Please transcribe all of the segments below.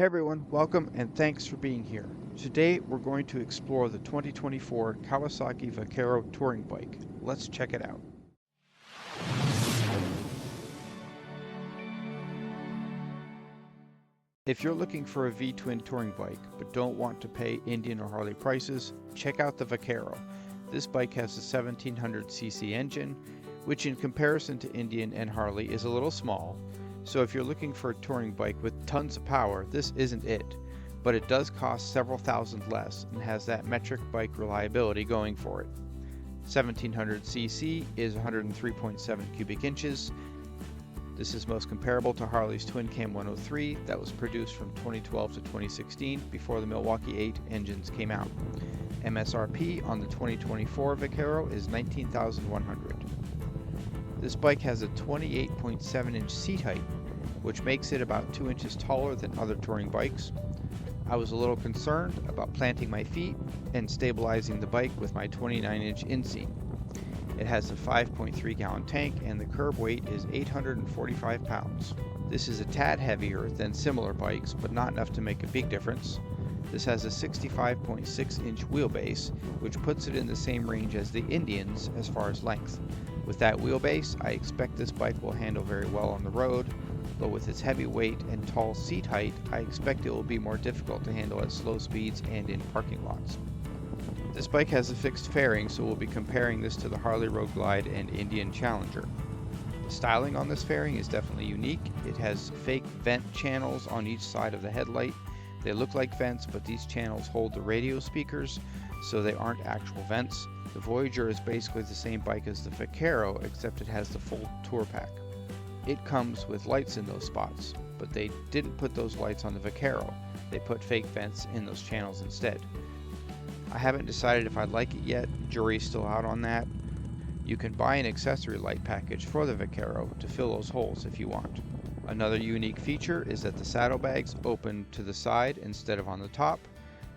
Hey everyone, welcome and thanks for being here. Today we're going to explore the 2024 Kawasaki Vaquero touring bike. Let's check it out. If you're looking for a V-twin touring bike but don't want to pay Indian or Harley prices, check out the Vaquero. This bike has a 1700cc engine, which in comparison to Indian and Harley is a little small. So if you're looking for a touring bike with tons of power, this isn't it, but it does cost several thousand less and has that metric bike reliability going for it. 1700cc is 103.7 cubic inches. This is most comparable to Harley's Twin Cam 103 that was produced from 2012 to 2016 before the Milwaukee 8 engines came out. MSRP on the 2024 Vaquero is $19,100. This bike has a 28.7 inch seat height, which makes it about 2 inches taller than other touring bikes. I was a little concerned about planting my feet and stabilizing the bike with my 29 inch inseam. It has a 5.3 gallon tank and the curb weight is 845 pounds. This is a tad heavier than similar bikes, but not enough to make a big difference. This has a 65.6 inch wheelbase, which puts it in the same range as the Indians as far as length. With that wheelbase, I expect this bike will handle very well on the road, but with its heavy weight and tall seat height, I expect it will be more difficult to handle at slow speeds and in parking lots. This bike has a fixed fairing, so we'll be comparing this to the Harley Road Glide and Indian Challenger. The styling on this fairing is definitely unique. It has fake vent channels on each side of the headlight. They look like vents, but these channels hold the radio speakers, so they aren't actual vents. The Voyager is basically the same bike as the Vaquero, except it has the full tour pack. It comes with lights in those spots, but they didn't put those lights on the Vaquero. They put fake vents in those channels instead. I haven't decided if I like it yet. Jury's still out on that. You can buy an accessory light package for the Vaquero to fill those holes if you want. Another unique feature is that the saddlebags open to the side instead of on the top.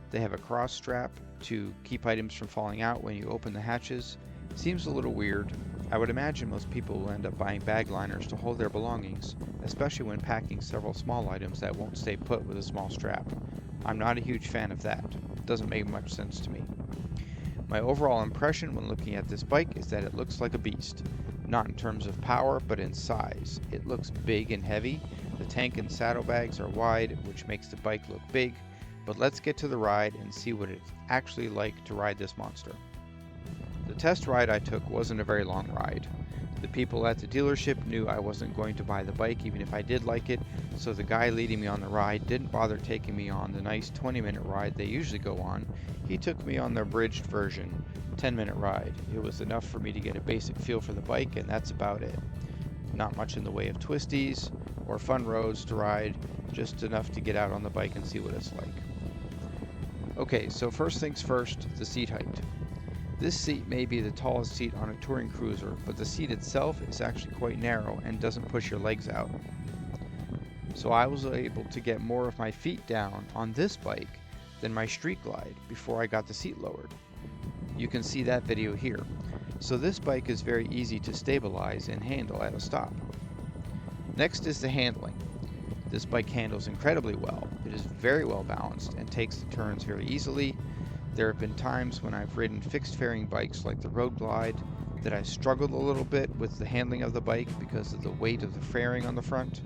They have a cross strap to keep items from falling out when you open the hatches. Seems a little weird. I would imagine most people will end up buying bag liners to hold their belongings, especially when packing several small items that won't stay put with a small strap. I'm not a huge fan of that. It doesn't make much sense to me. My overall impression when looking at this bike is that it looks like a beast. Not in terms of power, but in size. It looks big and heavy. The tank and saddlebags are wide, which makes the bike look big. But let's get to the ride and see what it's actually like to ride this monster. The test ride I took wasn't a very long ride. The people at the dealership knew I wasn't going to buy the bike even if I did like it, so the guy leading me on the ride didn't bother taking me on the nice 20-minute ride they usually go on. He took me on the abridged version, 10-minute ride. It was enough for me to get a basic feel for the bike, and that's about it. Not much in the way of twisties or fun roads to ride, just enough to get out on the bike and see what it's like. Okay, so first things first, the seat height. This seat may be the tallest seat on a touring cruiser, but the seat itself is actually quite narrow and doesn't push your legs out. So I was able to get more of my feet down on this bike than my Street Glide before I got the seat lowered. You can see that video here. So this bike is very easy to stabilize and handle at a stop. Next is the handling. This bike handles incredibly well. It is very well balanced and takes the turns very easily. There have been times when I've ridden fixed fairing bikes like the Road Glide that I struggled a little bit with the handling of the bike because of the weight of the fairing on the front.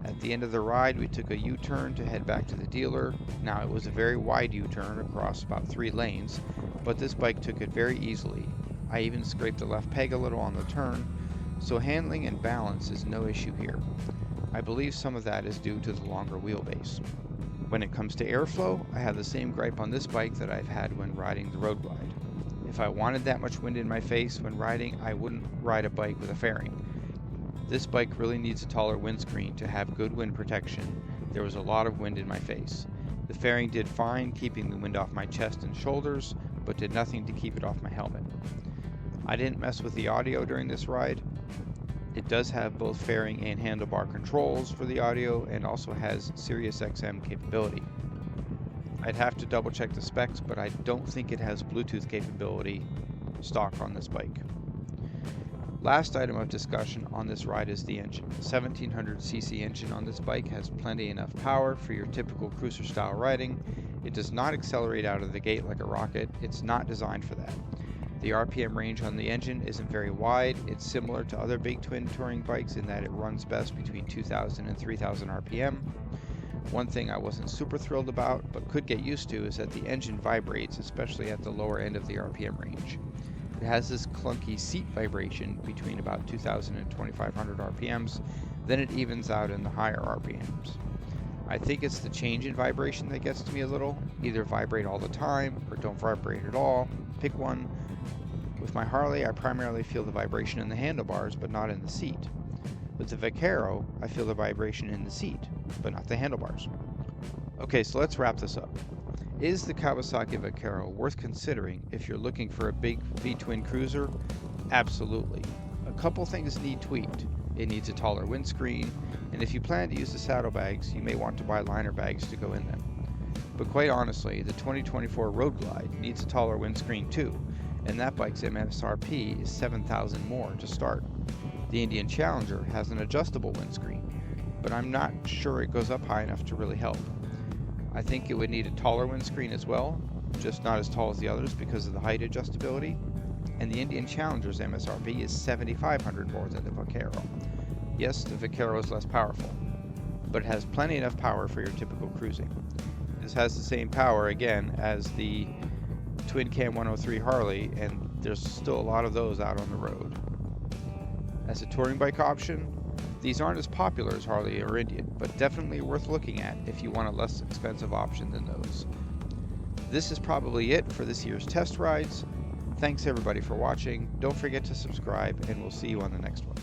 At the end of the ride, we took a U-turn to head back to the dealer. Now it was a very wide U-turn across about 3 lanes, but this bike took it very easily. I even scraped the left peg a little on the turn, so handling and balance is no issue here. I believe some of that is due to the longer wheelbase. When it comes to airflow, I have the same gripe on this bike that I've had when riding the Road Glide. If I wanted that much wind in my face when riding, I wouldn't ride a bike with a fairing. This bike really needs a taller windscreen to have good wind protection. There was a lot of wind in my face. The fairing did fine keeping the wind off my chest and shoulders, but did nothing to keep it off my helmet. I didn't mess with the audio during this ride. It does have both fairing and handlebar controls for the audio and also has Sirius XM capability. I'd have to double check the specs, but I don't think it has Bluetooth capability stock on this bike. Last item of discussion on this ride is the engine. The 1700cc engine on this bike has plenty enough power for your typical cruiser style riding. It does not accelerate out of the gate like a rocket. It's not designed for that. The RPM range on the engine isn't very wide. It's similar to other big twin touring bikes in that it runs best between 2,000 and 3,000 RPM. One thing I wasn't super thrilled about, but could get used to, is that the engine vibrates, especially at the lower end of the RPM range. It has this clunky seat vibration between about 2,000 and 2,500 RPMs, then it evens out in the higher RPMs. I think it's the change in vibration that gets to me a little. Either vibrate all the time or don't vibrate at all. Pick one. With my Harley, I primarily feel the vibration in the handlebars, but not in the seat. With the Vaquero, I feel the vibration in the seat, but not the handlebars. Okay, so let's wrap this up. Is the Kawasaki Vaquero worth considering if you're looking for a big V-twin cruiser? Absolutely. A couple things need tweaked. It needs a taller windscreen, and if you plan to use the saddlebags, you may want to buy liner bags to go in them. But quite honestly, the 2024 Road Glide needs a taller windscreen too, and that bike's MSRP is $7,000 more to start. The Indian Challenger has an adjustable windscreen, but I'm not sure it goes up high enough to really help. I think it would need a taller windscreen as well, just not as tall as the others because of the height adjustability. And the Indian Challenger's MSRP is $7,500 more than the Vaquero. Yes, the Vaquero is less powerful, but it has plenty enough power for your typical cruising. This has the same power, again, as the Twin Cam 103 Harley, and there's still a lot of those out on the road. As a touring bike option, these aren't as popular as Harley or Indian, but definitely worth looking at if you want a less expensive option than those. This is probably it for this year's test rides. Thanks everybody for watching. Don't forget to subscribe, and we'll see you on the next one.